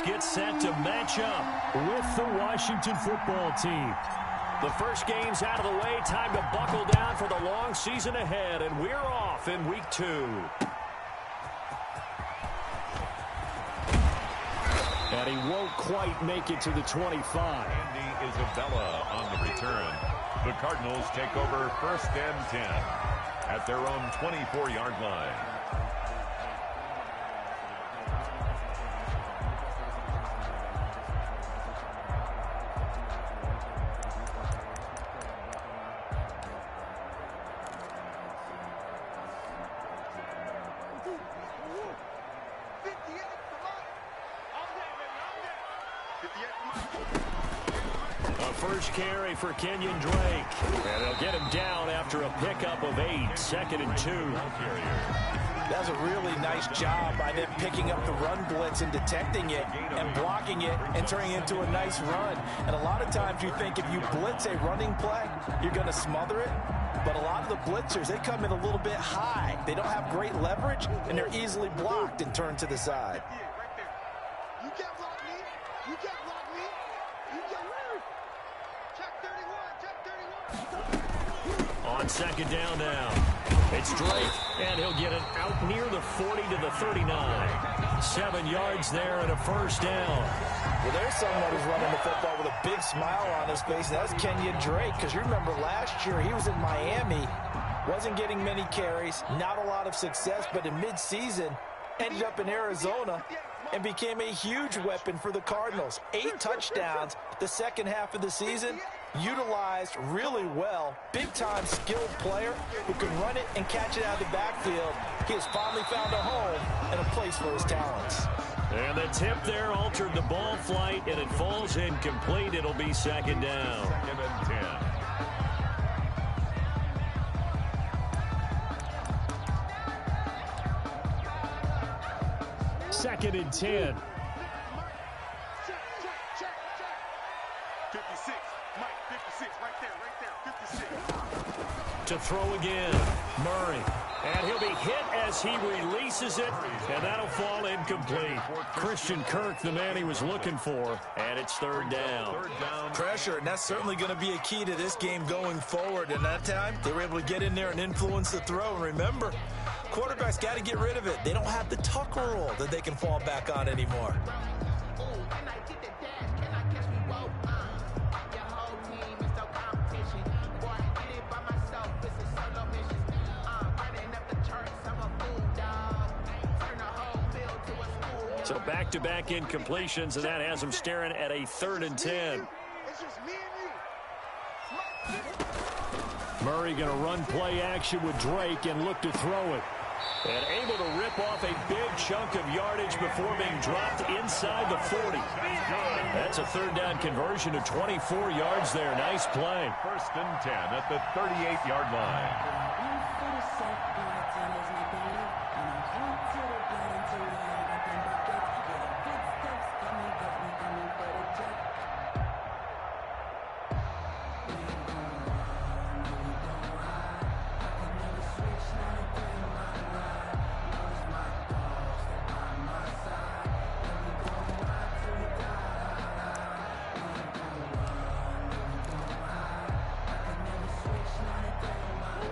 get set to match up with the Washington football team. The first game's out of the way. Time to buckle down for the long season ahead, and we're off in week 2. And he won't quite make it to the 25. Andy Isabella on the return. The Cardinals take over 1st and 10 at their own 24-yard line. First carry for Kenyon Drake. And they'll get him down after a pickup of 8. 2nd and 2. That's a really nice job by them picking up the run blitz and detecting it and blocking it and turning it into a nice run. And a lot of times you think if you blitz a running play, you're going to smother it. But a lot of the blitzers, they come in a little bit high. They don't have great leverage, and they're easily blocked and turned to the side. You can't block me. You can't block me. You can't move. Check 31. Check 31. On 2nd down now. It's Drake, and he'll get it out near the 40 to the 39. 7 yards there and a first down. Well, there's someone who's running the football with a big smile on his face, and that's Kenyon Drake, because you remember last year he was in Miami, wasn't getting many carries, not a lot of success, but in midseason ended up in Arizona and became a huge weapon for the Cardinals. 8 touchdowns the second half of the season, utilized really well. Big-time skilled player who can run it and catch it out of the backfield. He has finally found a home and a place for his talents. And the tip there altered the ball flight, and it falls incomplete. It'll be 2nd down. 2nd and 10. Second and 10. Check. 56. Mike, 56. Right there. 56. To throw again. Murray. And he'll be hit as he releases it, and that'll fall incomplete. Christian Kirk, the man he was looking for, and it's 3rd down. Pressure, and that's certainly going to be a key to this game going forward. And that time, they were able to get in there and influence the throw. And remember, quarterbacks got to get rid of it. They don't have the Tucker rule that they can fall back on anymore. So back-to-back incompletions, and that has him staring at a 3rd and 10. It's just me and you. Murray going to run play action with Drake and look to throw it. And able to rip off a big chunk of yardage before being dropped inside the 40. That's a 3rd down conversion of 24 yards there. Nice play. 1st and 10 at the 38-yard line.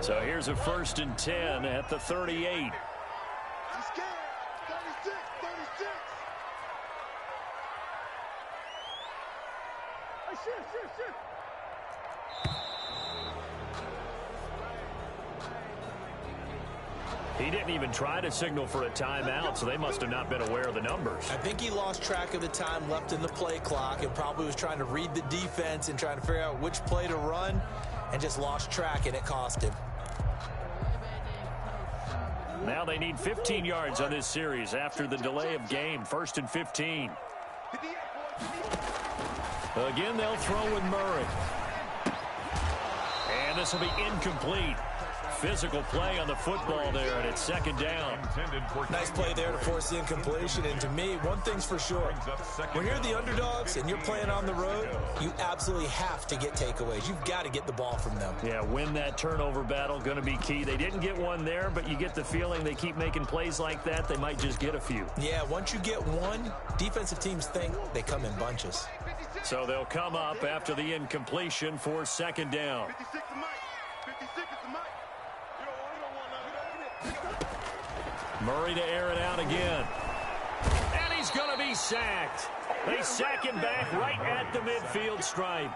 So here's a 1st and 10 at the 38. He's scared. 36. Hey, shit. He didn't even try to signal for a timeout, so they must have not been aware of the numbers. I think he lost track of the time left in the play clock and probably was trying to read the defense and trying to figure out which play to run and just lost track, and it cost him. Now they need 15 yards on this series after the delay of game. 1st and 15. Again, they'll throw with Murray. And this will be incomplete. physical play on the football there, and it's second down. Nice play there to force the incompletion. And to me, one thing's for sure. When you're the underdogs and you're playing on the road, you absolutely have to get takeaways. You've got to get the ball from them. Yeah, win that turnover battle, going to be key. They didn't get one there, but you get the feeling they keep making plays like that, they might just get a few. Yeah, once you get one, defensive teams think they come in bunches. So they'll come up after the incompletion for second down. 56 to Mike. 56 is the Mike. You don't want none. Murray to air it out again. And he's going to be sacked. They sack him back right at the midfield stripe.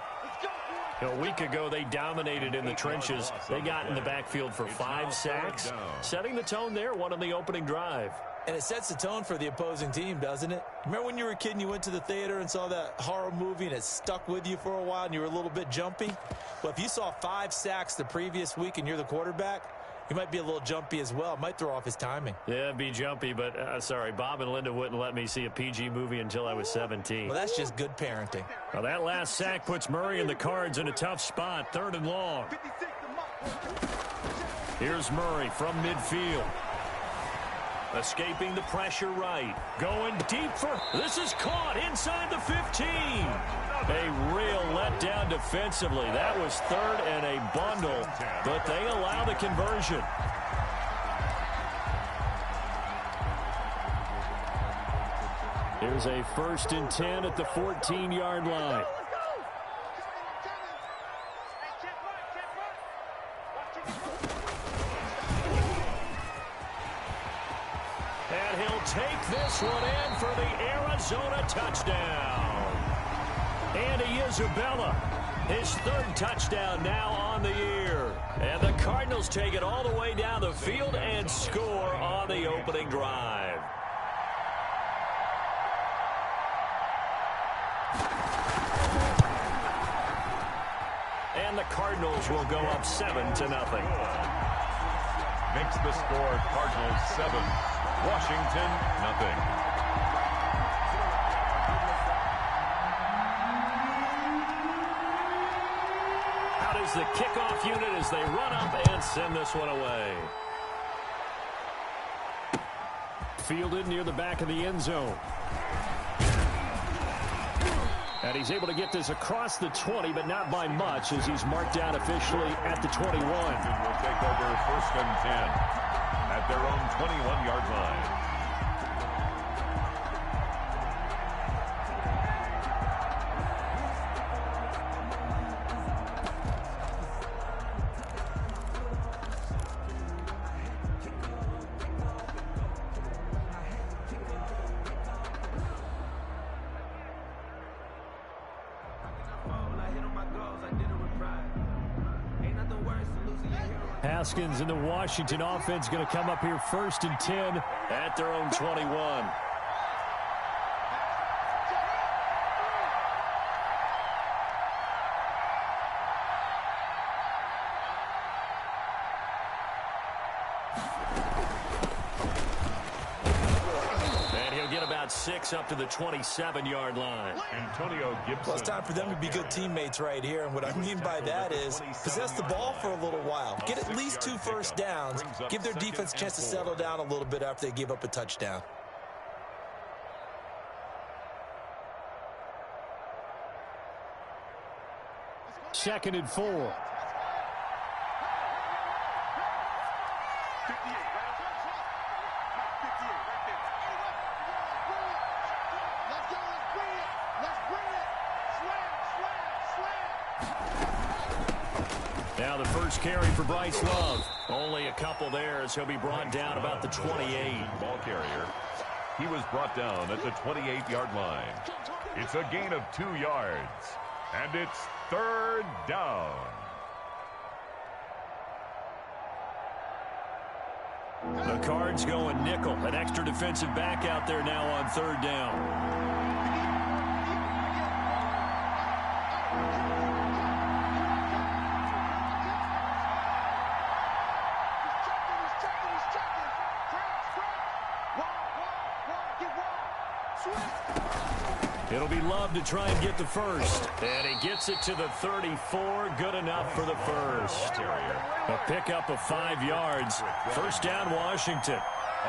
A week ago, they dominated in the trenches. They got in the backfield for 5 sacks, setting the tone there, one on the opening drive. And it sets the tone for the opposing team, doesn't it? Remember when you were a kid and you went to the theater and saw that horror movie and it stuck with you for a while and you were a little bit jumpy? Well, if you saw 5 sacks the previous week and you're the quarterback, you might be a little jumpy as well. It might throw off his timing. Yeah, it'd be jumpy, but sorry, Bob and Linda wouldn't let me see a PG movie until I was 17. Well, that's just good parenting. Well, that last sack puts Murray and the Cards in a tough spot, 3rd and long. Here's Murray from midfield. Escaping the pressure right. Going deep for... This is caught inside the 15. A real letdown defensively. That was 3rd and a bundle, but they allow the conversion. Here's a 1st and 10 at the 14-yard line. And he'll take this one in for the Arizona touchdown. Andy Isabella, his 3rd touchdown now on the year. And the Cardinals take it all the way down the field and score on the opening drive. And the Cardinals will go up 7-0. Makes the score Cardinals 7, Washington 0. Out is the kickoff unit as they run up and send this one away. Fielded near the back of the end zone. And he's able to get this across the 20, but not by much as he's marked down officially at the 21. Will take over 1st and 10 at their own 21-yard line. Haskins and the Washington offense going to come up here 1st and 10 at their own 21. And he'll get about 6 up to the 27-yard line. Antonio Gibson. Well, it's time for them to be good teammates right here. And what I mean by that is possess the ball for a little while. Get at least 2 first downs. Give their defense a chance to settle down a little bit after they give up a touchdown. Second and 4. Now the first carry for Bryce Love. Only a couple there as he'll be brought down about the 28. Ball carrier. He was brought down at the 28-yard line. It's a gain of 2 yards. And it's 3rd down. The Cards going nickel. An extra defensive back out there now on 3rd down. It'll be Love to try and get the first. And he gets it to the 34. Good enough for the first. A pickup of 5 yards. First down, Washington.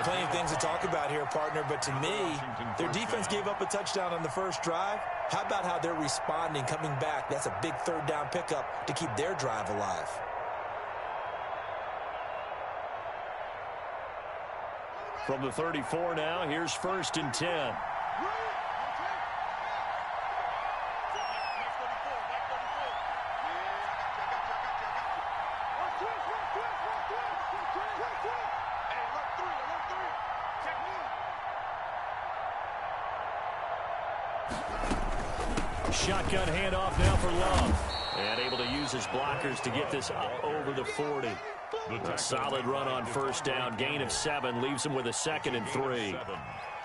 Plenty of things to talk about here, partner, but to me, their defense gave up a touchdown on the first drive. How about how they're responding, coming back? That's a big third down pickup to keep their drive alive. From the 34 now, here's 1st and 10. Shotgun handoff now for Love. And able to use his blockers to get this up over the 40. A solid run on first down. Gain of 7 leaves him with a 2nd and 3.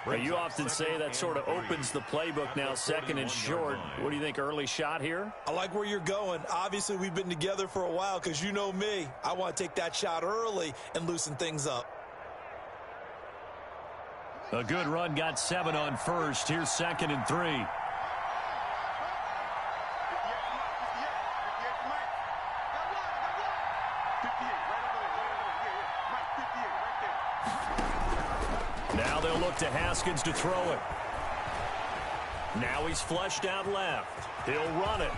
Now, you often say that sort of opens the playbook now, 2nd and short. What do you think, early shot here? I like where you're going. Obviously, we've been together for a while because you know me. I want to take that shot early and loosen things up. A good run, got 7 on first. Here's 2nd and 3. Now they'll look to Haskins to throw it. Now he's flushed out left. He'll run it.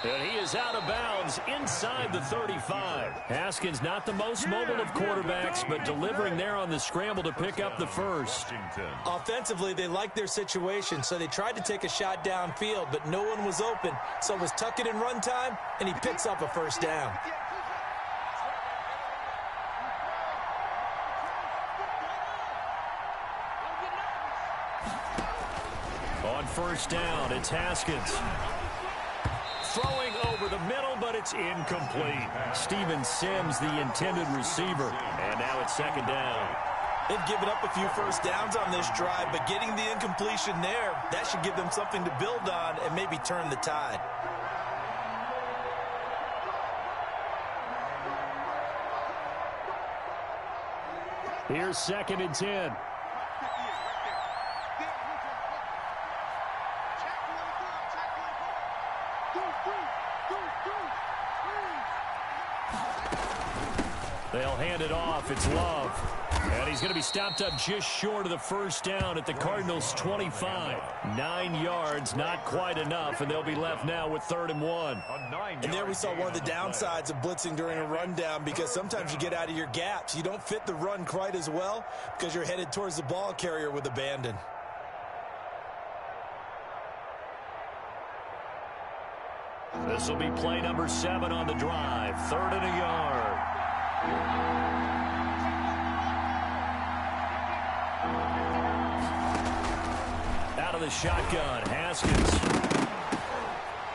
And he is out of bounds inside the 35. Haskins not the most mobile of quarterbacks, but delivering there on the scramble to pick up the first. Offensively, they liked their situation, so they tried to take a shot downfield, but no one was open. So it was tuck it in run time, and he picks up a first down. On first down, it's Haskins. Throwing over the middle, but it's incomplete. Steven Sims, the intended receiver. And now it's 2nd down. They've given up a few first downs on this drive, but getting the incompletion there, that should give them something to build on and maybe turn the tide. Here's 2nd and 10. They'll hand it off. It's Love. And he's going to be stopped up just short of the first down at the Cardinals' 25. 9 yards, not quite enough, and they'll be left now with 3rd and 1. And there we saw one of the downsides of blitzing during a rundown, because sometimes you get out of your gaps. You don't fit the run quite as well because you're headed towards the ball carrier with abandon. This will be play number 7 on the drive. 3rd and a yard. Out of the shotgun, Haskins.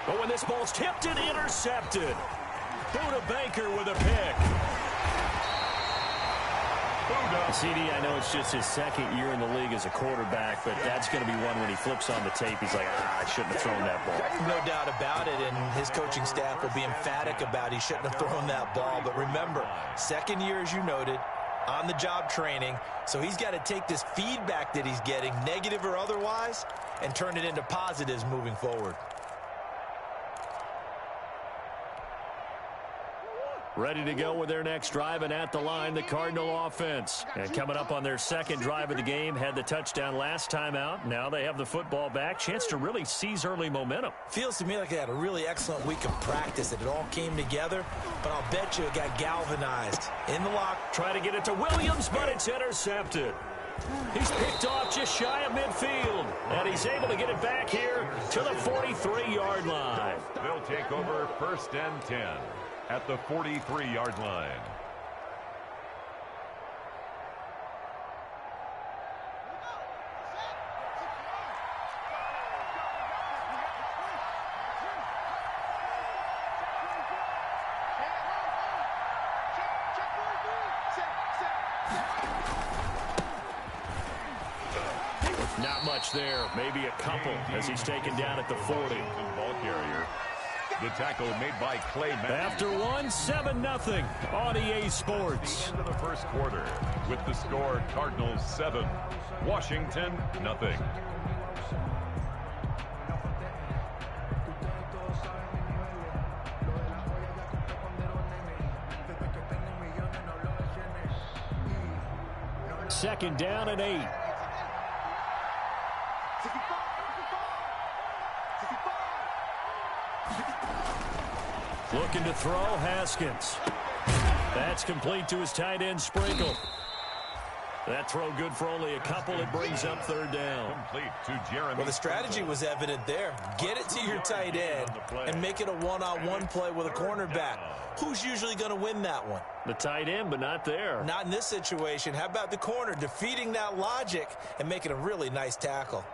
But when this ball's tipped and intercepted, Buda Baker with a pick. CD, I know it's just his 2nd year in the league as a quarterback, but that's going to be one when he flips on the tape, he's like, I shouldn't have thrown that ball. No doubt about it, and his coaching staff will be emphatic about he shouldn't have thrown that ball. But remember, 2nd year, as you noted, on-the-job training, so he's got to take this feedback that he's getting, negative or otherwise, and turn it into positives moving forward. Ready to go with their next drive, and at the line, the Cardinal offense. And coming up on their 2nd drive of the game, had the touchdown last time out. Now they have the football back. Chance to really seize early momentum. Feels to me like they had a really excellent week of practice, and it all came together, but I'll bet you it got galvanized. In the lock. Try to get it to Williams, but it's intercepted. He's picked off just shy of midfield, and he's able to get it back here to the 43-yard line. They'll take over 1st and 10 at the 43-yard line. Not much there, maybe a couple as he's taken down at the 40. Ball carrier. The tackle made by Clay Matthews. After one, 7-0 on EA Sports. Into the first quarter with the score Cardinals 7, Washington 0. 2nd down and 8. Looking to throw, Haskins. That's complete to his tight end, Sprinkle. That throw good for only a couple. It brings up 3rd down. Complete to Jeremy. Well, the strategy was evident there. Get it to your tight end and make it a one-on-one play with a cornerback. Who's usually going to win that one? The tight end, but not there. Not in this situation. How about the corner defeating that logic and making a really nice tackle?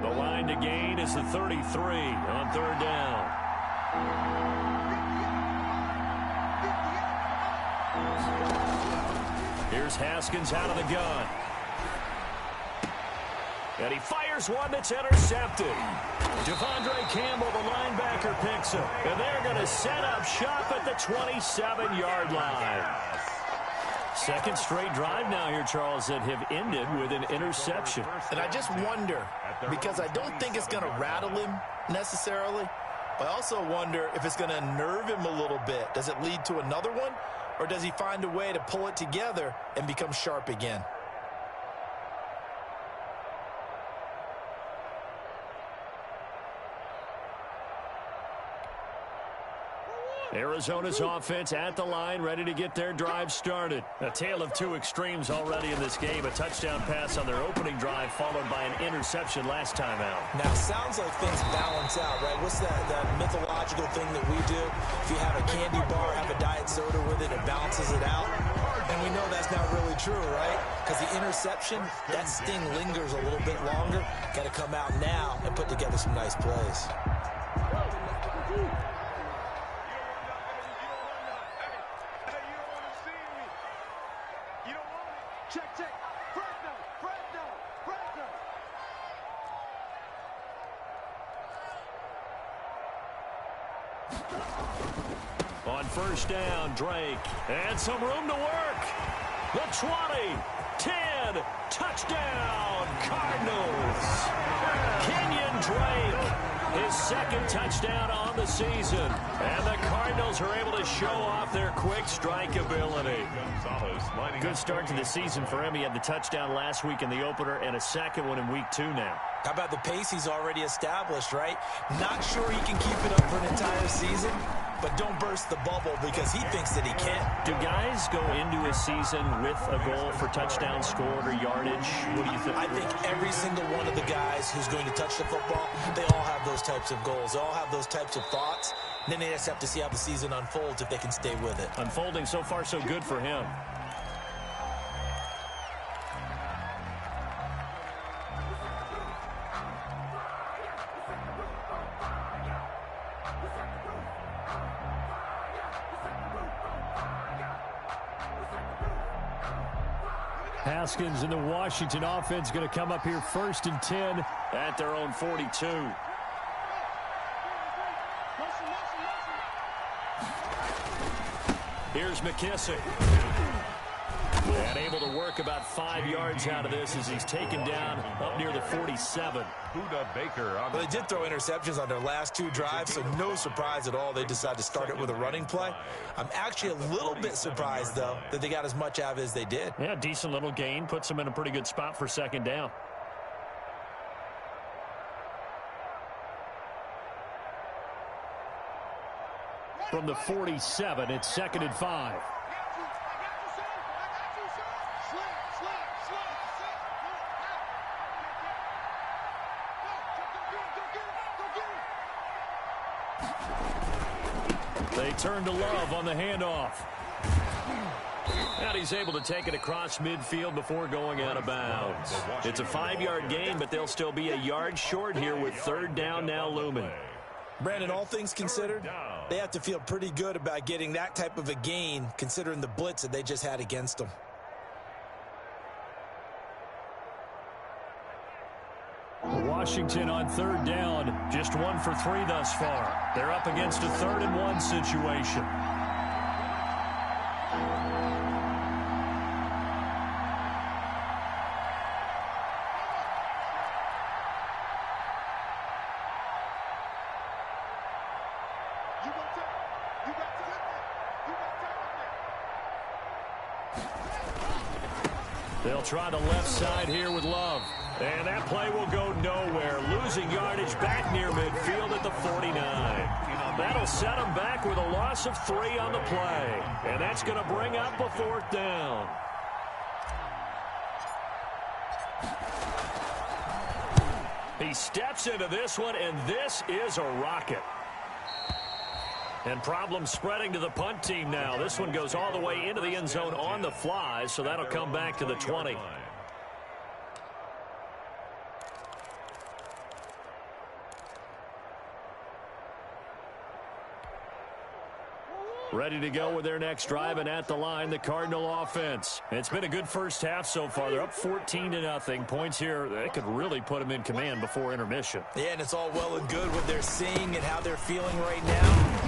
The line to gain is the 33 on 3rd down. Here's Haskins out of the gun. And he fires one that's intercepted. Devondre Campbell, the linebacker, picks him. And they're going to set up shop at the 27-yard line. 2nd straight drive now here, Charles, that have ended with an interception. And I just wonder, because I don't think it's going to rattle him necessarily, but I also wonder if it's going to nerve him a little bit. Does it lead to another one, or does he find a way to pull it together and become sharp again? Arizona's offense at the line, ready to get their drive started. A tale of two extremes already in this game. A touchdown pass on their opening drive, followed by an interception last time out. Now, sounds like things balance out, right? What's that mythological thing that we do? If you have a candy bar, have a diet soda with it, it balances it out. And we know that's not really true, right? Because the interception, that sting lingers a little bit longer. Got to come out now and put together some nice plays. On 1st down, Drake. And some room to work. The 20, 10, touchdown, Cardinals. Kenyon Drake, his 2nd touchdown on the season. And the Cardinals are able to show off their quick strike ability. Good start to the season for him. He had the touchdown last week in the opener and a 2nd one in week 2 now. How about the pace he's already established, right? Not sure he can keep it up for an entire season, but don't burst the bubble because he thinks that he can. Do guys go into a season with a goal for touchdown scored or yardage? What do you think? I think every single one of the guys who's going to touch the football, they all have those types of goals. They all have those types of thoughts. Then they just have to see how the season unfolds if they can stay with it. Unfolding so far so good for him. Haskins and the Washington offense going to come up here 1st and 10 at their own 42. Here's McKissick. And able to work about 5 yards out of this as he's taken down up near the 47. Buda Baker. Well, they did throw interceptions on their last 2 drives, so no surprise at all they decided to start it with a running play. I'm actually a little bit surprised, though, that they got as much out of it as they did. Yeah, decent little gain. Puts them in a pretty good spot for 2nd down. From the 47, it's 2nd and 5. They turn to Love on the handoff. And he's able to take it across midfield before going out of bounds. It's a 5-yard gain, but they'll still be a yard short here with 3rd down now looming. Brandon, all things considered, they have to feel pretty good about getting that type of a gain considering the blitz that they just had against them. Washington on 3rd down, just 1 for 3 thus far. They're up against a 3rd and 1 situation. They'll try the left side here with Love. And that play will go nowhere. Losing yardage back near midfield at the 49. That'll set them back with a loss of 3 on the play. And that's going to bring up a 4th down. He steps into this one, and this is a rocket. And problems spreading to the punt team now. This one goes all the way into the end zone on the fly, so that'll come back to the 20. Ready to go with their next drive, and at the line, the Cardinal offense. It's been a good first half so far. They're up 14-0. Points here, they could really put them in command before intermission. Yeah, and it's all well and good what they're seeing and how they're feeling right now.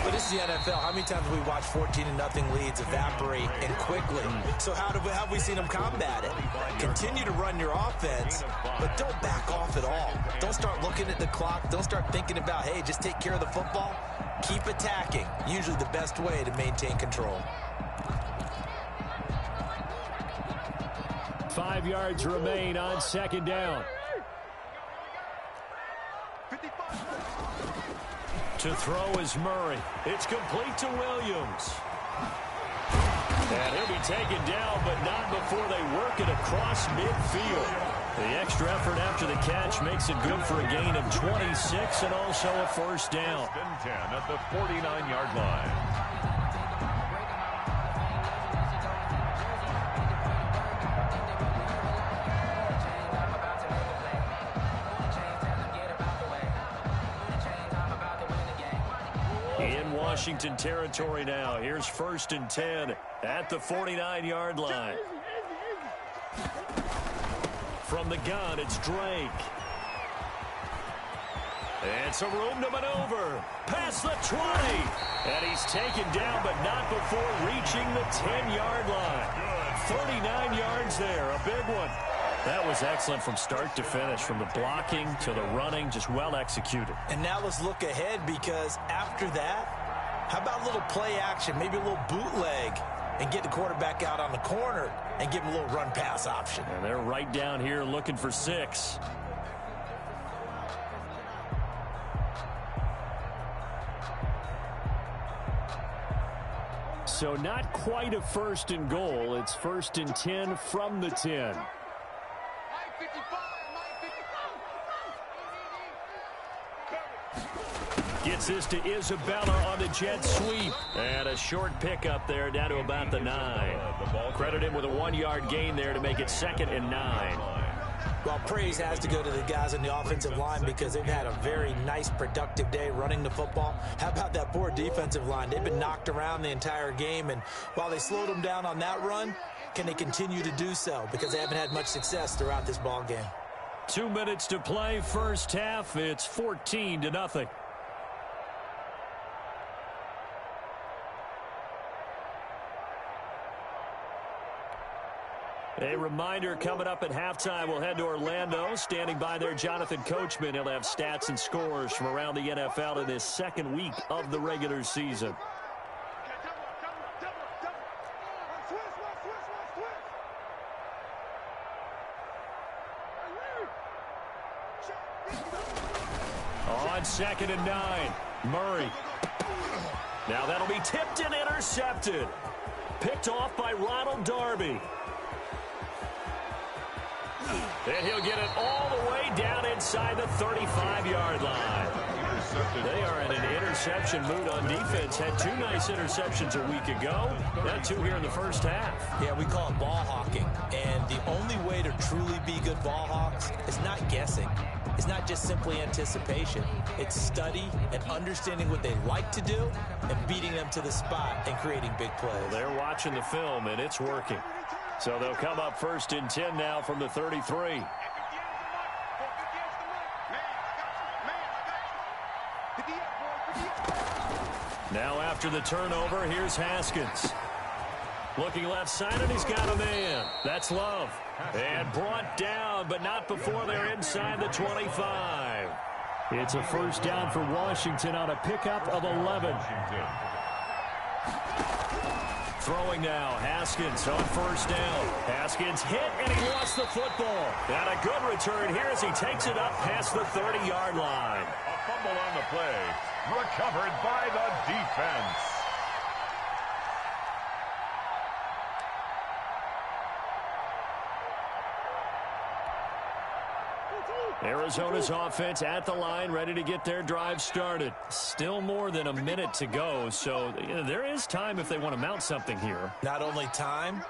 But this is the NFL. How many times have we watched 14-0 leads evaporate and quickly? So how have we seen them combat it? Continue to run your offense, but don't back off at all. Don't start looking at the clock. Don't start thinking about, hey, just take care of the football. Keep attacking. Usually the best way to maintain control. 5 yards remain on 2nd down. To throw is Murray. It's complete to Williams. And he'll be taken down, but not before they work it across midfield. The extra effort after the catch makes it good for a gain of 26 and also a 1st down. 10 at the 49-yard line. Washington territory now. Here's 1st and 10 at the 49-yard line. From the gun, it's Drake. And some room to maneuver. Past the 20. And he's taken down, but not before reaching the 10-yard line. 39 yards there, a big one. That was excellent from start to finish, from the blocking to the running, just well executed. And now let's look ahead, because after that, how about a little play action, maybe a little bootleg, and get the quarterback out on the corner and give him a little run-pass option. And they're right down here looking for 6. So not quite a 1st and goal. It's 1st and 10 from the 10. Gets this to Isabella on the jet sweep. And a short pickup there down to about the 9. Credit him with a 1-yard gain there to make it 2nd and 9. Well, praise has to go to the guys on the offensive line, because they've had a very nice, productive day running the football. How about that poor defensive line? They've been knocked around the entire game, and while they slowed them down on that run, can they continue to do so? Because they haven't had much success throughout this ball game. 2 minutes to play, first half. It's 14-0. A reminder, coming up at halftime, we'll head to Orlando. Standing by there, Jonathan Coachman. He'll have stats and scores from around the NFL in his 2nd week of the regular season. On 2nd and 9, Murray. Now that'll be tipped and intercepted. Picked off by Ronald Darby. And he'll get it all the way down inside the 35-yard line. They are in an interception mood on defense. Had 2 nice interceptions a week ago. Now 2 here in the first half. Yeah, we call it ball hawking. And the only way to truly be good ball hawks is not guessing. It's not just simply anticipation. It's study and understanding what they like to do and beating them to the spot and creating big plays. Well, they're watching the film, and it's working. So they'll come up 1st and 10 now from the 33. Now after the turnover, here's Haskins. Looking left side, and he's got a man. That's Love. And brought down, but not before they're inside the 25. It's a 1st down for Washington on a pickup of 11. Throwing now, Haskins on first down. Haskins hit, and he lost the football. And a good return here as he takes it up past the 30-yard line. A fumble on the play, recovered by the defense. Arizona's offense at the line, ready to get their drive started. Still more than a minute to go, so there is time if they want to mount something here. Not only time,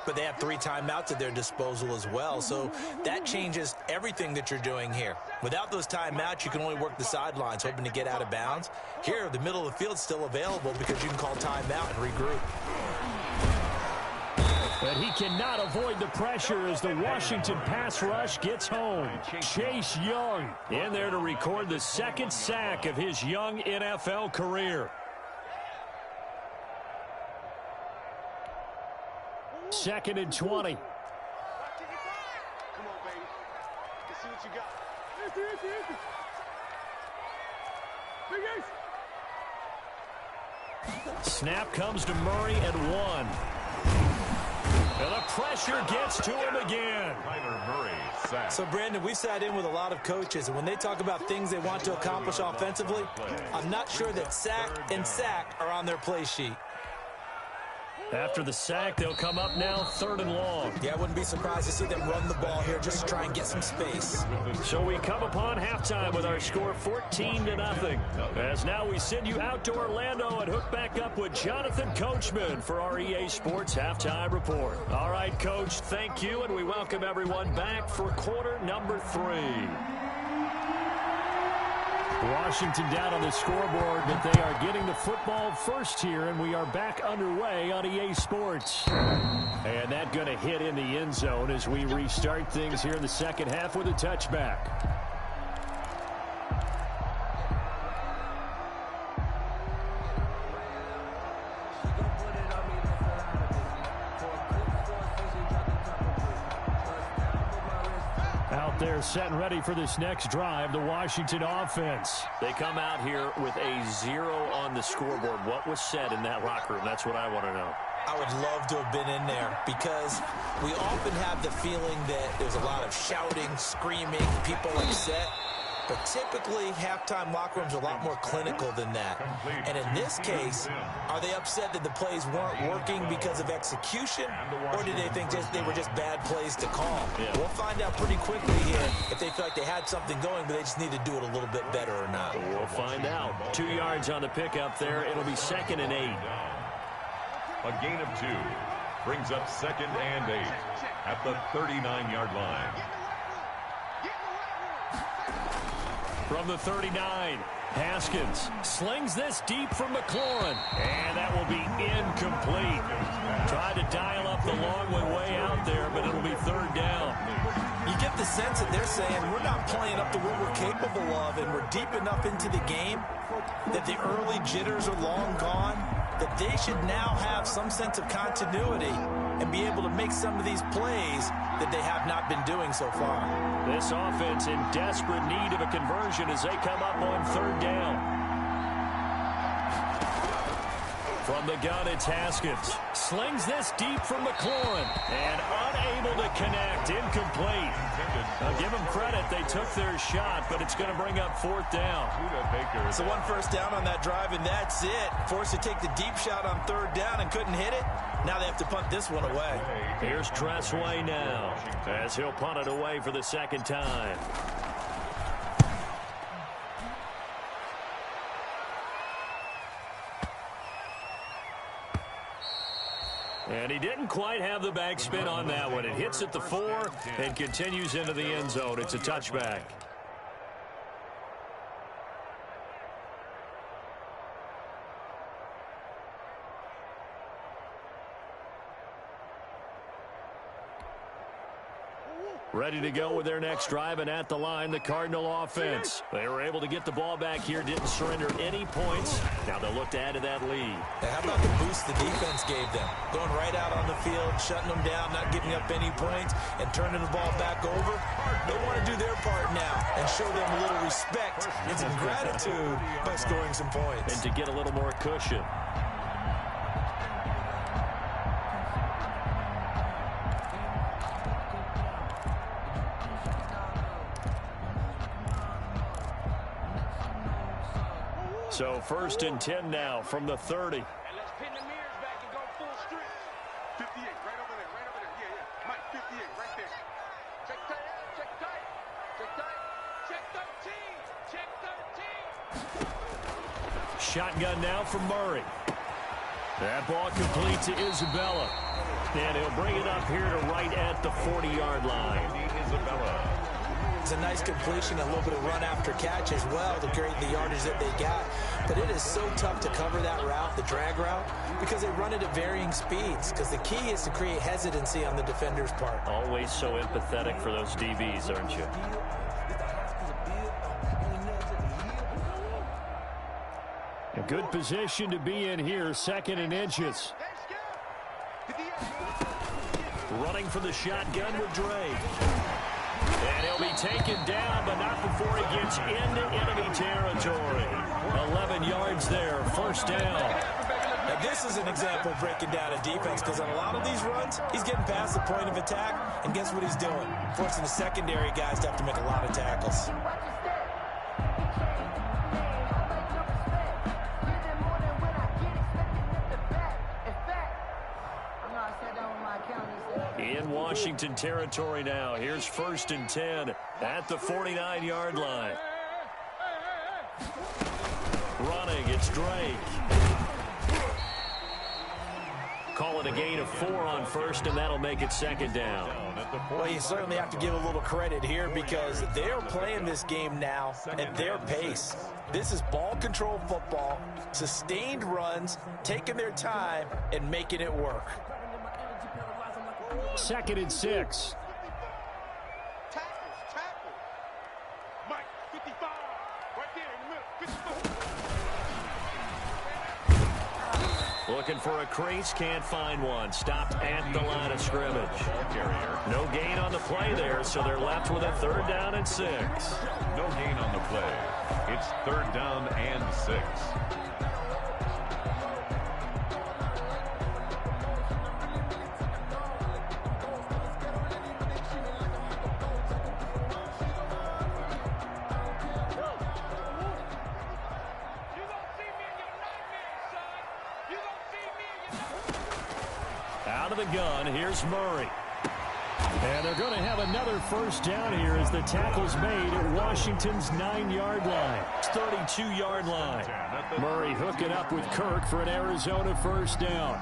but they have 3 timeouts at their disposal as well, so that changes everything that you're doing here. Without those timeouts, you can only work the sidelines, hoping to get out of bounds. Here, the middle of the field's still available because you can call timeout and regroup. But he cannot avoid the pressure as the Washington pass rush gets home. Chase Young in there to record the 2nd sack of his young NFL career. 2nd and 20. Come on, baby. Let's see what you got. Snap comes to Murray at 1. And the pressure gets to him again. Tyler Murray sacked. So, Brandon, we sat in with a lot of coaches, and when they talk about things they want to accomplish offensively, I'm not sure that sack and sack are on their play sheet. After the sack, they'll come up now 3rd and long. Yeah, I wouldn't be surprised to see them run the ball here just to try and get some space. So we come upon halftime with our score 14-0. As now we send you out to Orlando and hook back up with Jonathan Coachman for our EA Sports Halftime Report. All right, Coach, thank you, and we welcome everyone back for quarter number 3. Washington down on the scoreboard, but they are getting the football first here, and we are back underway on EA Sports. And that going to hit in the end zone as we restart things here in the second half with a touchback. They're set and ready for this next drive, the Washington offense. They come out here with a 0 on the scoreboard. What was said in that locker room? That's what I want to know. I would love to have been in there because we often have the feeling that there's a lot of shouting, screaming, people upset. But typically, halftime locker rooms are a lot more clinical than that. And in this case, are they upset that the plays weren't working because of execution, or did they think they were just bad plays to call? Yeah. We'll find out pretty quickly here if they feel like they had something going, but they just need to do it a little bit better or not. We'll find out. 2 yards on the pickup there. It'll be 2nd and 8. A gain of 2 brings up 2nd and 8 at the 39-yard line. From the 39, Haskins slings this deep from McLaurin, and that will be incomplete. Tried to dial up the long way out there, but it'll be 3rd down. You get the sense that they're saying we're not playing up to what we're capable of, and we're deep enough into the game that the early jitters are long gone, that they should now have some sense of continuity and be able to make some of these plays that they have not been doing so far. This offense in desperate need of a conversion as they come up on 3rd down. From the gun, it's Haskins. Slings this deep from McLaurin. And unable to connect. Incomplete. Now, give them credit. They took their shot, but it's going to bring up 4th down. So 1 first down on that drive, and that's it. Forced to take the deep shot on 3rd down and couldn't hit it. Now they have to punt this one away. Here's Tressway now as he'll punt it away for the 2nd time. And he didn't quite have the backspin on that one. It hits at the 4 and continues into the end zone. It's a touchback. Ready to go with their next drive, and at the line, the Cardinal offense. They were able to get the ball back here, didn't surrender any points. Now they'll look to add to that lead. Now, how about the boost the defense gave them? Going right out on the field, shutting them down, not giving up any points, and turning the ball back over. They want to do their part now and show them a little respect and some gratitude by scoring some points. And to get a little more cushion. So 1st and 10 now from the 30. And let's pin the mirrors back and go full strip. 58, right over there, right over there. Yeah, yeah. Mike, 58, right there. Check tight, check tight, check tight, check 13, check 13. Shotgun now from Murray. That ball complete to Isabella. And he'll bring it up here to right at the 40-yard line. Isabella. It's a nice completion, a little bit of run after catch as well to create the yardage that they got. But it is so tough to cover that route, the drag route, because they run it at varying speeds. Because the key is to create hesitancy on the defender's part. Always so empathetic for those DBs, aren't you? A good position to be in here, 2nd and inches. Running for the shotgun with Drake. And he'll be taken down, but not before he gets into enemy territory. 11 yards there, 1st down. Now this is an example of breaking down a defense, because on a lot of these runs, he's getting past the point of attack, and guess what he's doing? Forcing the secondary guys to have to make a lot of tackles. In Washington territory now. Here's 1st and 10 at the 49-yard line. Running, it's Drake. Call it a gain of 4 on 1st, and that'll make it 2nd down. Well, you certainly have to give a little credit here, because they're playing this game now at their pace. This is ball control football, sustained runs, taking their time, and making it work. 2nd and 6. Tackles. Mike, 55, right there in the middle, 55. Looking for a crease, can't find one. Stopped at the line of scrimmage. No gain on the play there, so they're left with a 3rd down and 6. No gain on the play. It's 3rd down and 6. Out of the gun, here's Murray. And they're going to have another 1st down here as the tackle's made at Washington's 9-yard line. 32-yard line. Murray hooking up with Kirk for an Arizona 1st down.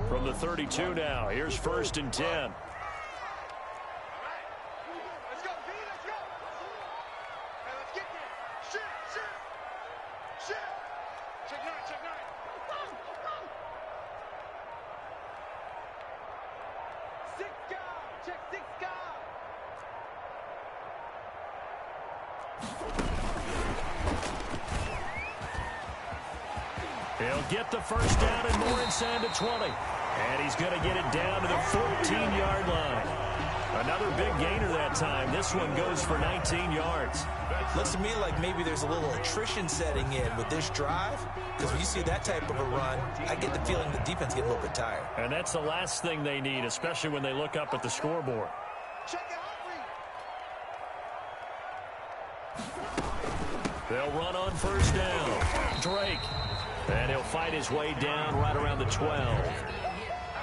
From the 32 now, here's 1st and 10. He'll get the 1st down and more inside the 20. And he's going to get it down to the 14-yard line. Another big gainer that time. This one goes for 19 yards. Looks to me like maybe there's a little attrition setting in with this drive, because when you see that type of a run, I get the feeling the defense get a little bit tired. And that's the last thing they need, especially when they look up at the scoreboard. They'll run on 1st down. Drake. And he'll fight his way down right around the 12.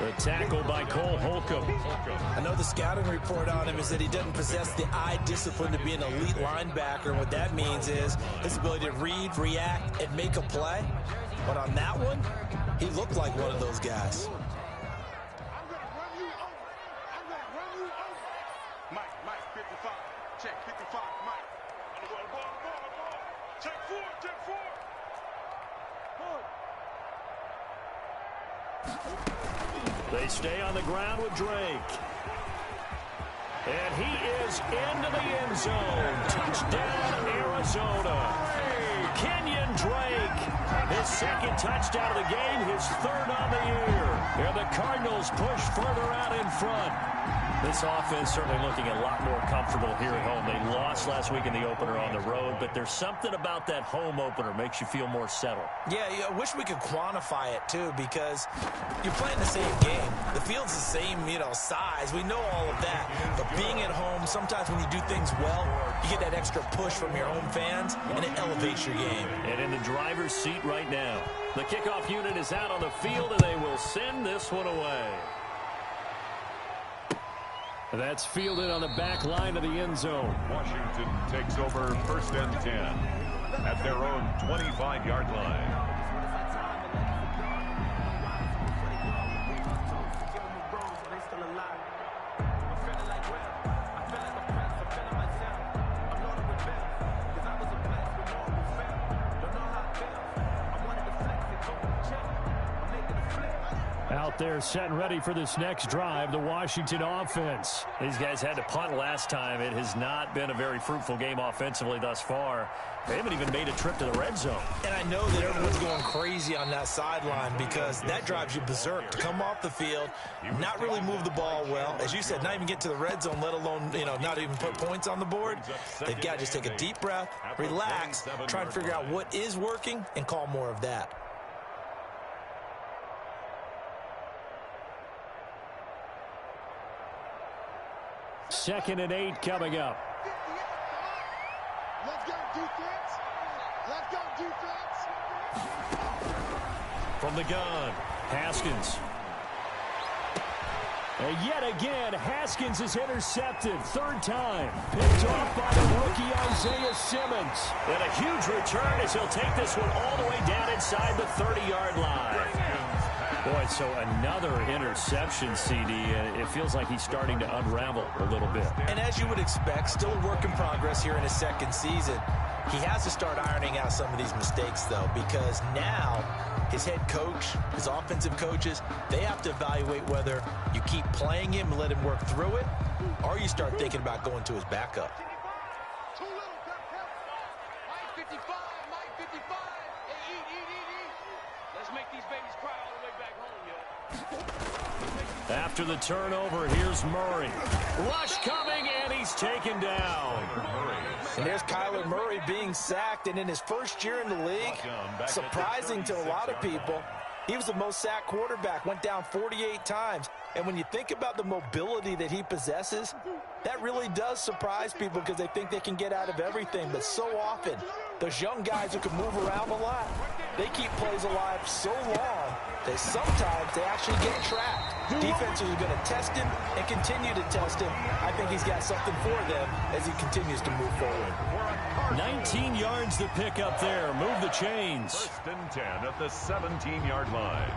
The tackle by Cole Holcomb. I know the scouting report on him is that he doesn't possess the eye discipline to be an elite linebacker. What that means is his ability to read, react, and make a play. But on that one, he looked like one of those guys. Mike, 55. Check 55, Mike. Ball. Check 4. They stay on the ground with Drake. And he is into the end zone. Touchdown, Arizona. Kenyon Drake. His 2nd touchdown of the game, his 3rd on the year. And the Cardinals push further out in front. This offense certainly looking a lot more comfortable here at home. They lost last week in the opener on the road, but there's something about that home opener makes you feel more settled. Yeah, I wish we could quantify it, too, because you're playing the same game. The field's the same, size. We know all of that. But being at home, sometimes when you do things well, you get that extra push from your home fans, and it elevates your game. And in the driver's seat right now, the kickoff unit is out on the field, and they will send this one away. That's fielded on the back line of the end zone. Washington takes over 1st and 10 at their own 25-yard line. Out there set and ready for this next drive, the Washington offense. These guys had to punt last time. It has not been a very fruitful game offensively thus far. They haven't even made a trip to the red zone. And I know that everyone's going crazy on that sideline because that drives you berserk to come off the field, not really move the ball well. As you said, not even get to the red zone, let alone, not even put points on the board. They've got to just take a deep breath, relax, try and figure out what is working, and call more of that. Second and 8 coming up. Let's go defense. Let's go defense. From the gun, Haskins. And yet again, Haskins is intercepted. 3rd time. Picked off by the rookie Isaiah Simmons. And a huge return as he'll take this one all the way down inside the 30-yard line. Boy, so another interception, CD, and it feels like he's starting to unravel a little bit. And as you would expect, still a work in progress here in his 2nd season. He has to start ironing out some of these mistakes, though, because now his head coach, his offensive coaches, they have to evaluate whether you keep playing him and let him work through it, or you start thinking about going to his backup. Too little, Mike 55, Mike 55. Hey, eat. Let's make these babies cry all the way back home, yo. After the turnover, here's Murray. Rush coming, and he's taken down. And there's Kyler Murray being sacked, and in his first year in the league, surprising to a lot of people, he was the most sacked quarterback, went down 48 times. And when you think about the mobility that he possesses, that really does surprise people because they think they can get out of everything. But so often, those young guys who can move around a lot, they keep plays alive so long that sometimes they actually get trapped. Defenses are going to test him and continue to test him. I think he's got something for them as he continues to move forward. 19 yards to pick up there. Move the chains. 1st and 10 at the 17-yard line.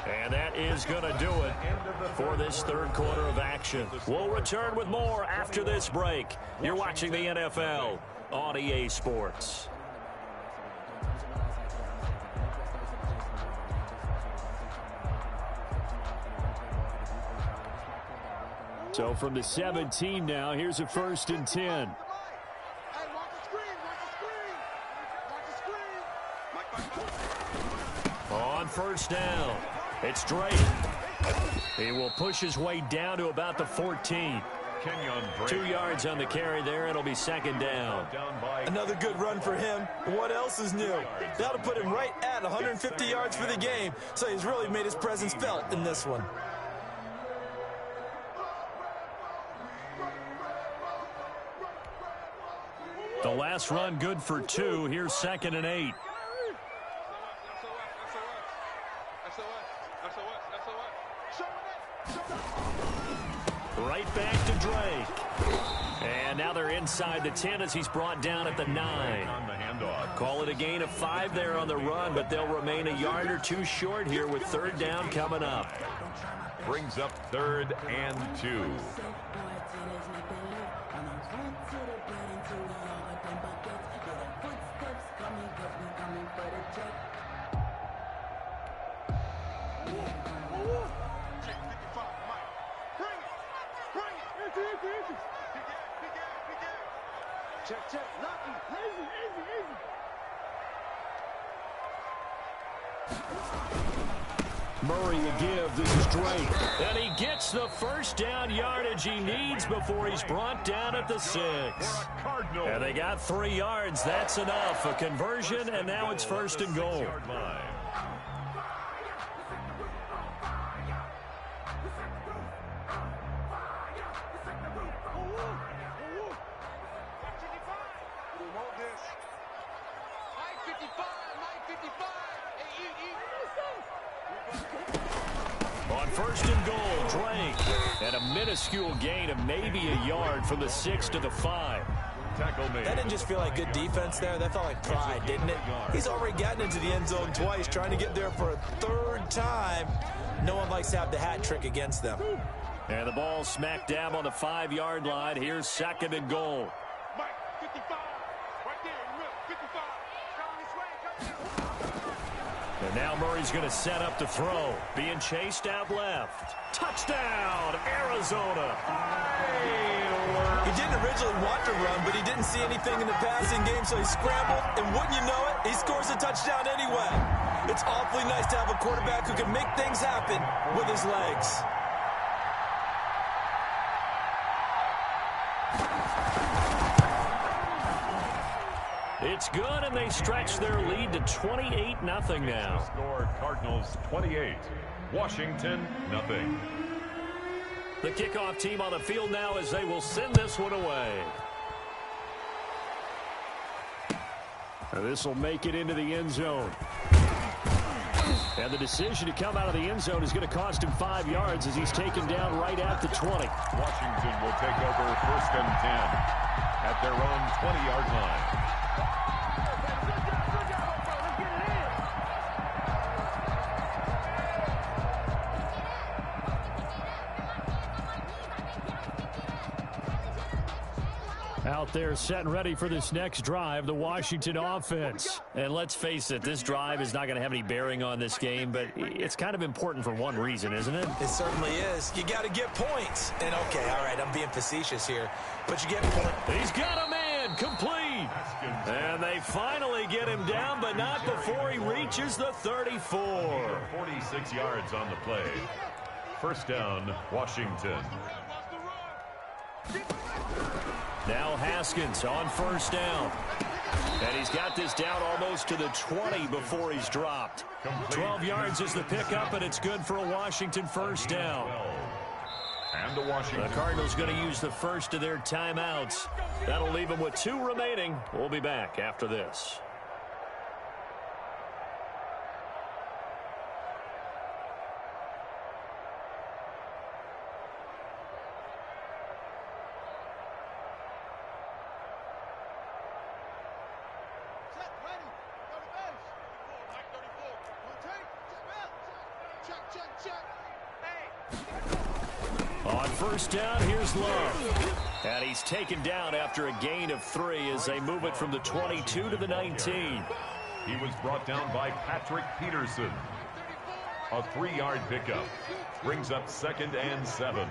And that is going to do it for this 3rd quarter of action. We'll return with more after this break. You're watching the NFL on EA Sports. So from the 17 now, here's a 1st and 10. Hey, watch the screen. On 1st down, it's Drake. He will push his way down to about the 14. 2 yards on the carry there. It'll be 2nd down. Another good run for him. What else is new? That'll put him right at 150 yards for the game. So he's really made his presence felt in this one. The last run good for 2. Here's 2nd and 8. Right back to Drake. And now they're inside the 10 as he's brought down at the 9. Call it a gain of 5 there on the run, but they'll remain a yard or 2 short here with 3rd down coming up. Brings up 3rd and 2. Check. Lucky. Easy. Murray will give. This is Drake. And he gets the first down yardage he needs before he's brought down at the 6. And they got 3 yards. That's enough. A conversion, and now it's first and goal. On first and goal, Drake. And a minuscule gain of maybe a yard from the 6 to the 5. That didn't just feel like good defense there. That felt like pride, didn't it? He's already gotten into the end zone twice, trying to get there for a 3rd time. No one likes to have the hat trick against them. And the ball smack dab on the 5-yard line. Here's second and goal. Mike, 55. Right there in the middle, 55. Down this way, And now Murray's going to set up to throw. Being chased out left. Touchdown, Arizona. He didn't originally want to run, but he didn't see anything in the passing game, so he scrambled, and wouldn't you know it, he scores a touchdown anyway. It's awfully nice to have a quarterback who can make things happen with his legs. It's good, and they stretch their lead to 28-0 now. Score Cardinals 28, Washington nothing. The kickoff team on the field now as they will send this one away. This will make it into the end zone. And the decision to come out of the end zone is going to cost him 5 yards as he's taken down right at the 20. Washington will take over first and 10 at their own 20-yard line. Out there set and ready for this next drive, the Washington offense. And let's face it, this drive is not going to have any bearing on this game, but it's kind of important for one reason, isn't it? It certainly is. You got to get points. And okay, all right, I'm being facetious here, but you get points. He's got a man, complete. And they finally get him down, but not before he reaches the 34. 46 yards on the play. First down, Washington. Now Haskins on first down. And he's got this down almost to the 20 before he's dropped. 12 yards is the pickup, and it's good for a Washington first down. And the Washington. The Cardinals going to use the first of their timeouts. That'll leave them with 2 remaining. We'll be back after this. On first down, here's Love. And he's taken down after a gain of 3 as they move it from the 22 to the 19. He was brought down by Patrick Peterson. A 3-yard pickup brings up 2nd and 7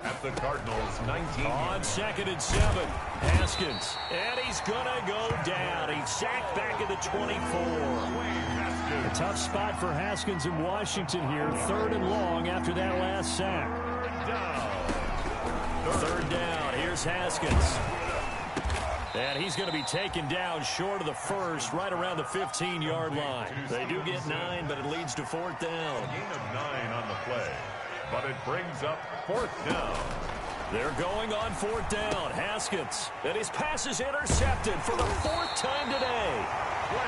at the Cardinals' 19. On 2nd and 7, Haskins. And he's going to go down. He's sacked back at the 24. A tough spot for Haskins in Washington here. 3rd and long after that last sack. Third down. Here's Haskins. And he's going to be taken down short of the first, right around the 15-yard line. They do get 9, but it leads to 4th down. Gain of 9 on the play, but it brings up 4th down. They're going on 4th down. Haskins. And his pass is intercepted for the 4th time today.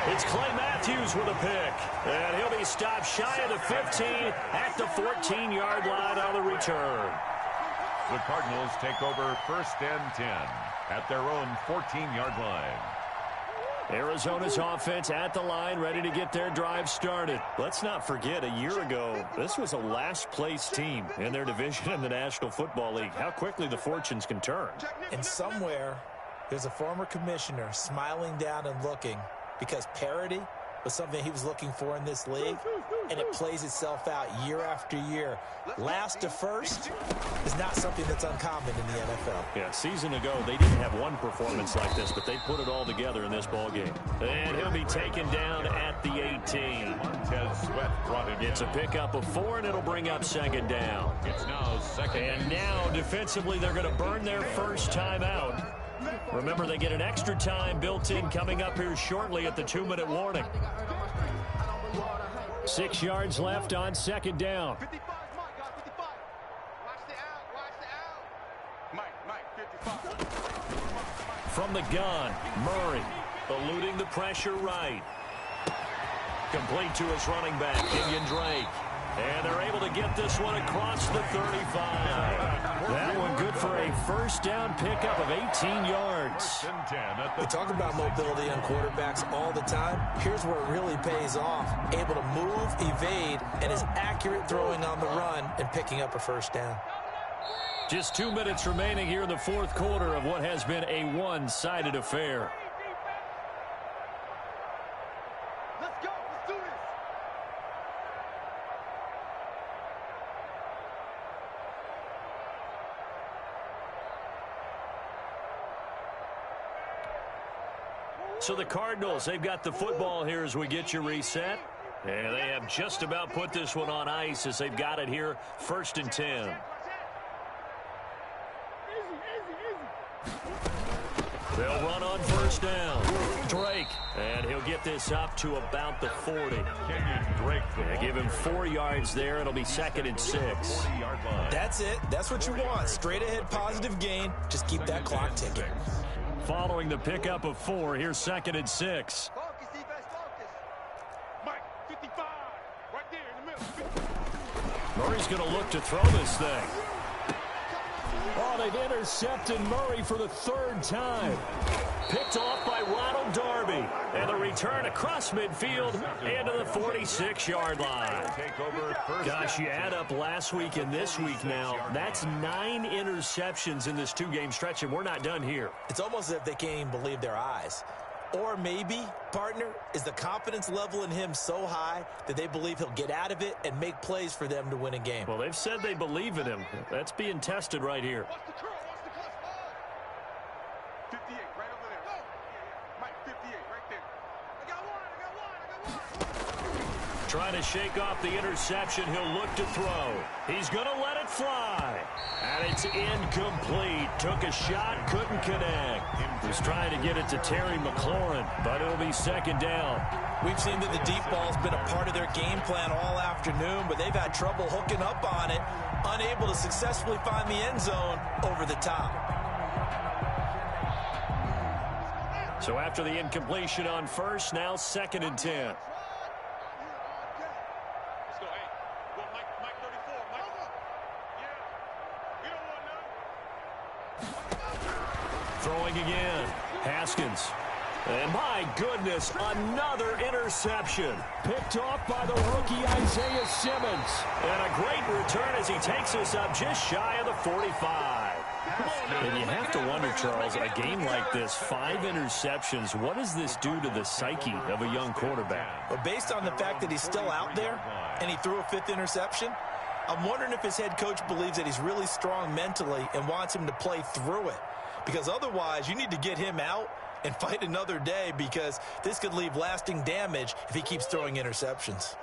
It's Clay Matthews with a pick. And he'll be stopped shy of the 15 at the 14-yard line on the return. The Cardinals take over first and 10 at their own 14-yard line. Arizona's offense at the line, ready to get their drive started. Let's not forget, a year ago, this was a last-place team in their division in the National Football League. How quickly the fortunes can turn. And somewhere, there's a former commissioner smiling down and looking because parity was something he was looking for in this league, and it plays itself out year after year. Last to first is not something that's uncommon in the NFL. Yeah, a season ago, they didn't have one performance like this, but they put it all together in this ball game. And he'll be taken down at the 18. It's a pickup of 4, and it'll bring up second down. It's now second. And now, defensively, they're going to burn their first time out. Remember, they get an extra time built in coming up here shortly at the 2-minute warning. 6 yards left on second down. 55, Mike, got 55. Watch the out. Mike, 55. From the gun, Murray eluding the pressure right. Complete to his running back, Kenyon Drake. And they're able to get this one across the 35. That one good for a first down pickup of 18 yards. We talk about mobility on quarterbacks all the time. Here's where it really pays off. Able to move, evade, and is accurate throwing on the run and picking up a first down. Just 2 minutes remaining here in the fourth quarter of what has been a one-sided affair. Let's go. Let's do this. So the Cardinals, they've got the football here as we get you reset. And they have just about put this one on ice as they've got it here, 1st and 10. They'll run on first down. Drake, and he'll get this up to about the 40. They give him 4 yards there. It'll be 2nd and 6. That's it. That's what you want. Straight ahead, positive gain. Just keep that clock ticking. Following the pickup of 4, here's 2nd and 6. Focus, defense, focus. Mike, 55. Right there in the middle. Murray's going to look to throw this thing. Oh, they've intercepted Murray for the 3rd time. Picked off by Ronald Darby. And the return across midfield into the 46-yard line. Gosh, you add up last week and this week now. That's 9 interceptions in this 2-game stretch, and we're not done here. It's almost as if they can't even believe their eyes. Or maybe, partner, is the confidence level in him so high that they believe he'll get out of it and make plays for them to win a game. Well, they've said they believe in him. That's being tested right here. Watch the curl. Watch the clutch. 58, right over there. Go. Mike, 58, right there. I got one. Trying to shake off the interception. He'll look to throw. He's going to let it fly. And it's incomplete. Took a shot, couldn't connect. Was trying to get it to Terry McLaurin, but it'll be 2nd down. We've seen that the deep ball's been a part of their game plan all afternoon, but they've had trouble hooking up on it, unable to successfully find the end zone over the top. So after the incompletion on first, now 2nd and 10. Let's go, hey. Well, Mike 34. Mike. Yeah. We don't want none. Throwing again. Haskins. And my goodness, another interception. Picked off by the rookie Isaiah Simmons. And a great return as he takes us up just shy of the 45. And you have to wonder, Charles, a game like this, 5 interceptions, what does this do to the psyche of a young quarterback? But based on the fact that he's still out there and he threw a 5th interception, I'm wondering if his head coach believes that he's really strong mentally and wants him to play through it. Because otherwise, you need to get him out and fight another day, because this could leave lasting damage if he keeps throwing interceptions.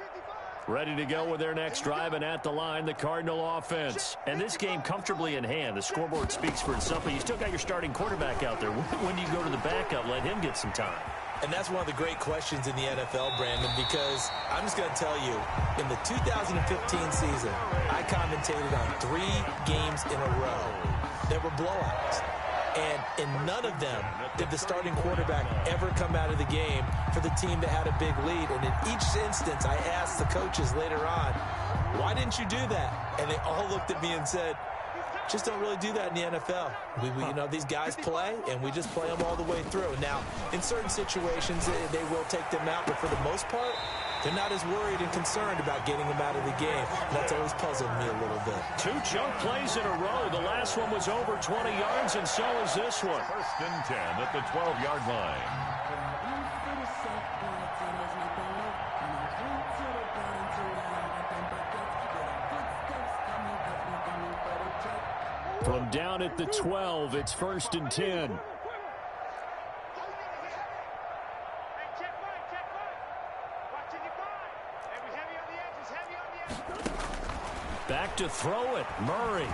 Ready to go with their next drive, and at the line, the Cardinal offense. And this game comfortably in hand. The scoreboard speaks for itself, but you still got your starting quarterback out there. When do you go to the backup? Let him get some time. And that's one of the great questions in the NFL, Brandon, because I'm just going to tell you, in the 2015 season, I commentated on 3 games in a row that were blowouts. And in none of them did the starting quarterback ever come out of the game for the team that had a big lead. And in each instance, I asked the coaches later on, why didn't you do that? And they all looked at me and said, just don't really do that in the NFL. You know, these guys play, and we just play them all the way through. Now, in certain situations, they will take them out, but for the most part, they're not as worried and concerned about getting them out of the game. And that's always puzzled me a little bit. 2 chunk plays in a row. The last one was over 20 yards, and so is this one. 1st and 10 at the 12-yard line. From down at the 12, it's 1st and 10. Back to throw it. Murray.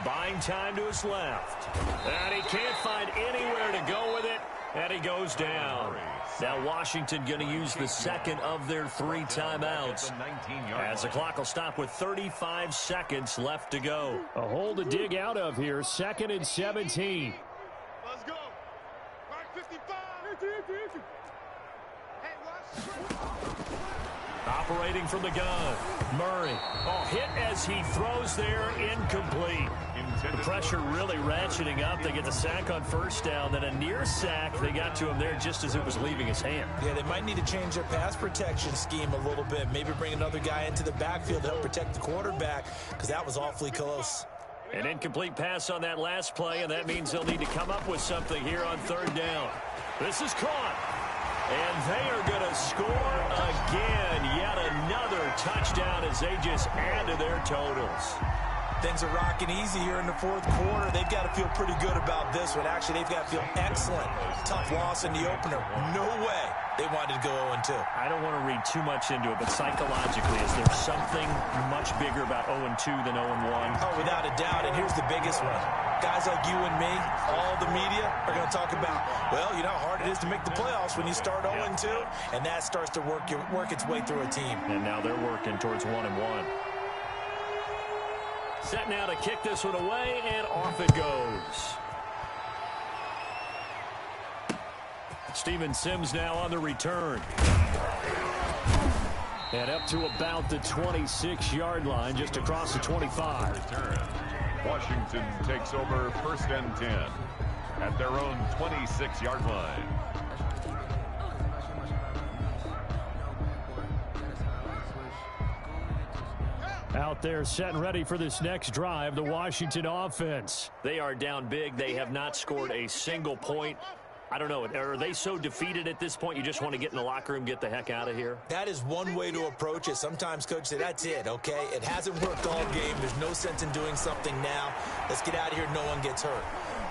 Buying time to his left. And he can't find anywhere to go with it. And he goes down. Now Washington going to use the second of their 3 timeouts. As the clock will stop with 35 seconds left to go. A hole to dig out of here. 2nd and 17. Let's go. Mark 55. Operating from the gun. Murray. Oh, hit as he throws there. Incomplete. The pressure really ratcheting up. They get the sack on 1st down. Then a near sack. They got to him there just as it was leaving his hand. Yeah, they might need to change their pass protection scheme a little bit. Maybe bring another guy into the backfield to help protect the quarterback, because that was awfully close. An incomplete pass on that last play, and that means they'll need to come up with something here on 3rd down. This is caught. And they are going to score again. Yet another touchdown as they just add to their totals. Things are rocking easy here in the 4th quarter. They've got to feel pretty good about this one. Actually, they've got to feel excellent. Tough loss in the opener. No way they wanted to go 0-2. I don't want to read too much into it, but psychologically, is there something much bigger about 0-2 than 0-1? Oh, without a doubt, and here's the biggest one. Guys like you and me, all the media, are going to talk about, well, you know how hard it is to make the playoffs when you start 0-2, and that starts to work its way through a team. And now they're working towards 1-1. Set now to kick this one away, and off it goes. Steven Sims now on the return. And up to about the 26-yard line, just across the 25. Return. Washington takes over 1st and 10 at their own 26-yard line. Out there set and ready for this next drive, the Washington offense. They are down big. They have not scored a single point. I don't know. Are they so defeated at this point you just want to get in the locker room, get the heck out of here? That is one way to approach it. Sometimes coaches say, that's it, okay? It hasn't worked all game. There's no sense in doing something now. Let's get out of here. No one gets hurt.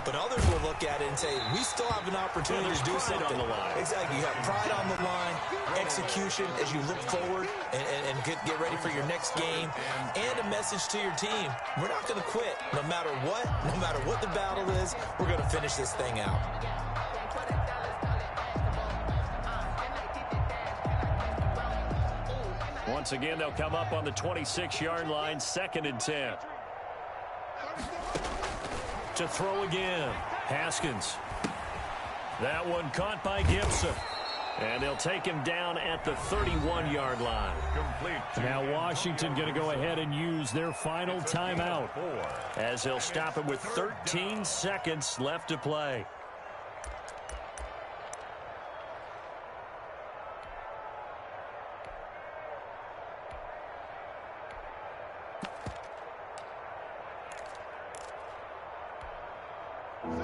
But others will look at it and say, we still have an opportunity to do something. On the line. Exactly. You have pride on the line, execution as you look forward and get ready for your next game, and a message to your team. We're not going to quit. No matter what the battle is, we're going to finish this thing out. Once again, they'll come up on the 26-yard line, 2nd and 10. To throw again, Haskins. That one caught by Gibson. And they'll take him down at the 31-yard line. Complete. Now Washington going to go ahead and use their final timeout, as they'll stop it with 13 seconds left to play.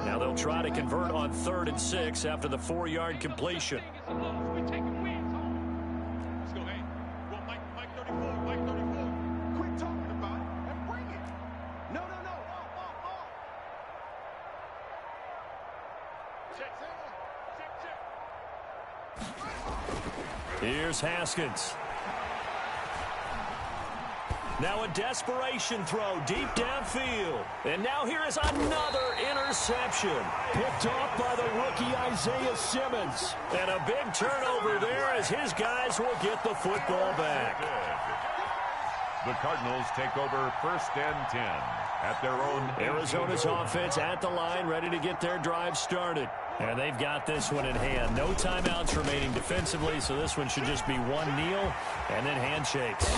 Now they'll try to convert on 3rd and 6 after the 4-yard completion. Let's go, hey. Well, Mike 34, Mike 34. Quit talking about it and bring it. No. Check. Here's Haskins. Now a desperation throw deep downfield. And now here is another interception. Picked off by the rookie Isaiah Simmons. And a big turnover there as his guys will get the football back. The Cardinals take over 1st and 10 at their own. Arizona's offense at the line, ready to get their drive started. And they've got this one in hand. No timeouts remaining defensively, so this one should just be one kneel and then handshakes.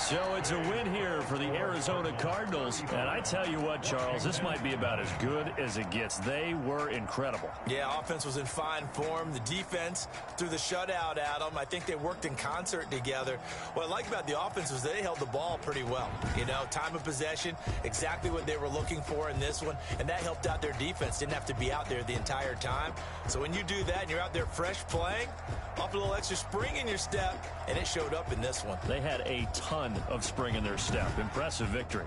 So it's a win here for the Arizona Cardinals. And I tell you what, Charles, this might be about as good as it gets. They were incredible. Yeah, offense was in fine form. The defense threw the shutout at them. I think they worked in concert together. What I like about the offense was they held the ball pretty well. You know, time of possession, exactly what they were looking for in this one. And that helped out their defense. Didn't have to be out there the entire time. So when you do that and you're out there fresh playing, off a little extra spring in your step, and it showed up in this one. They had a ton of spring in their step. Impressive victory.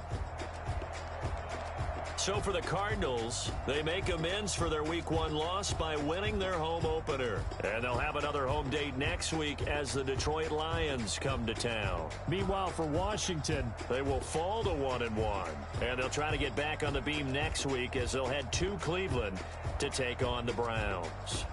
So for the Cardinals, they make amends for their Week 1 loss by winning their home opener. And they'll have another home date next week as the Detroit Lions come to town. Meanwhile, for Washington, they will fall to 1-1. And they'll try to get back on the beam next week as they'll head to Cleveland to take on the Browns.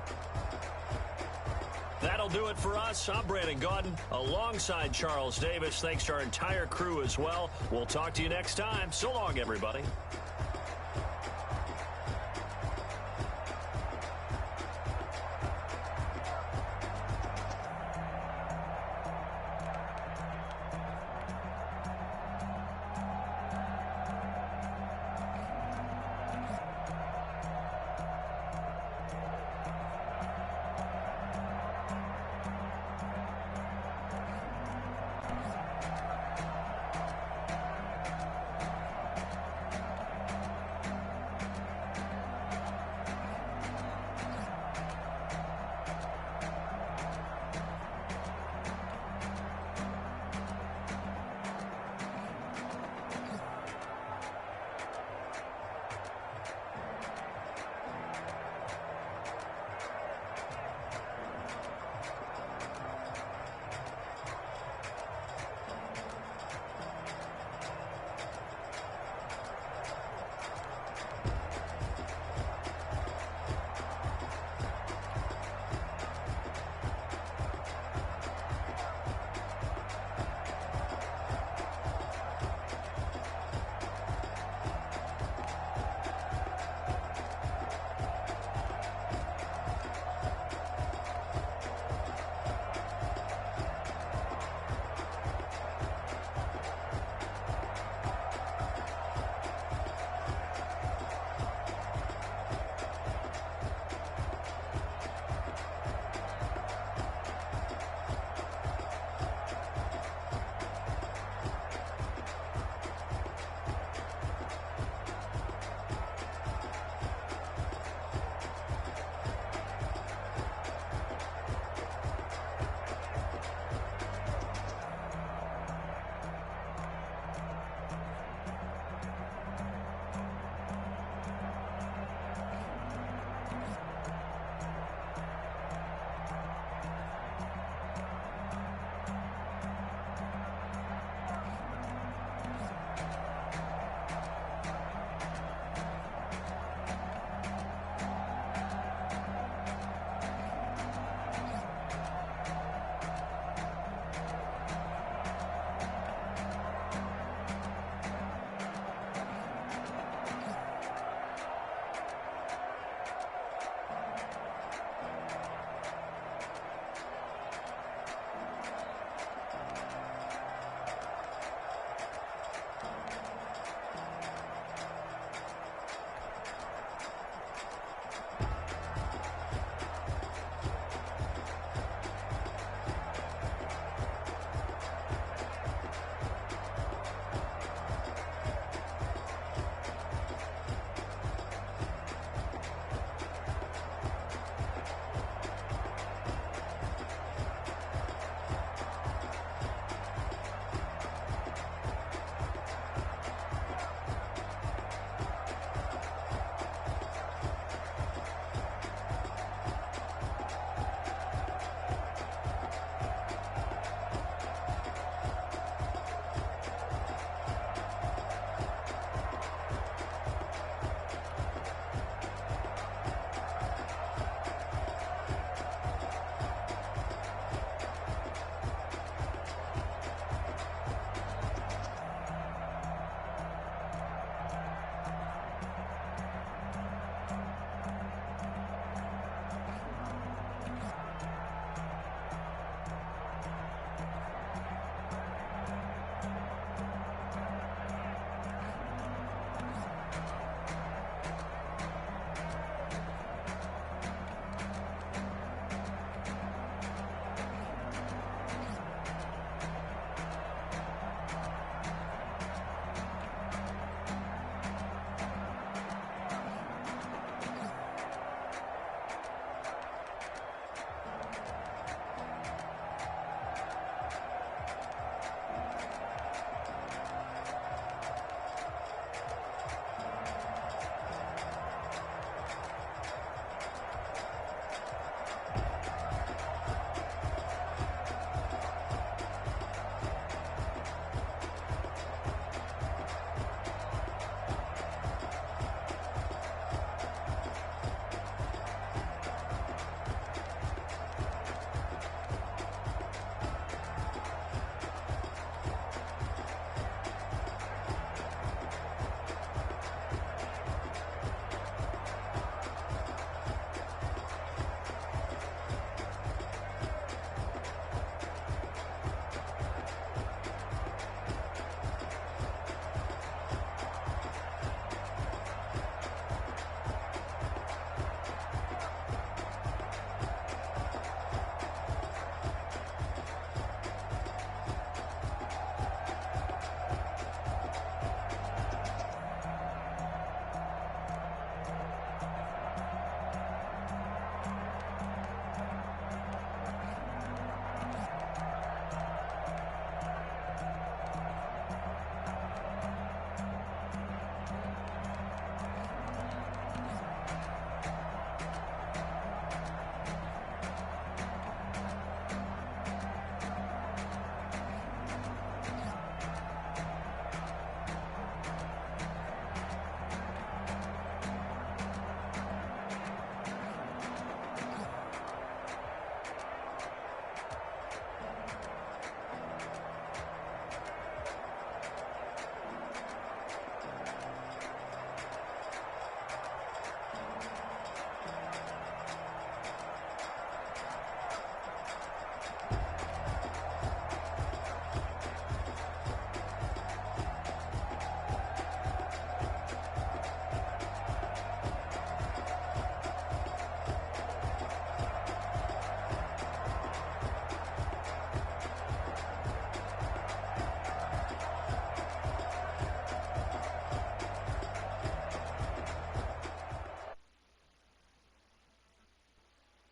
That'll do it for us. I'm Brandon Gaudin alongside Charles Davis. Thanks to our entire crew as well. We'll talk to you next time. So long, everybody.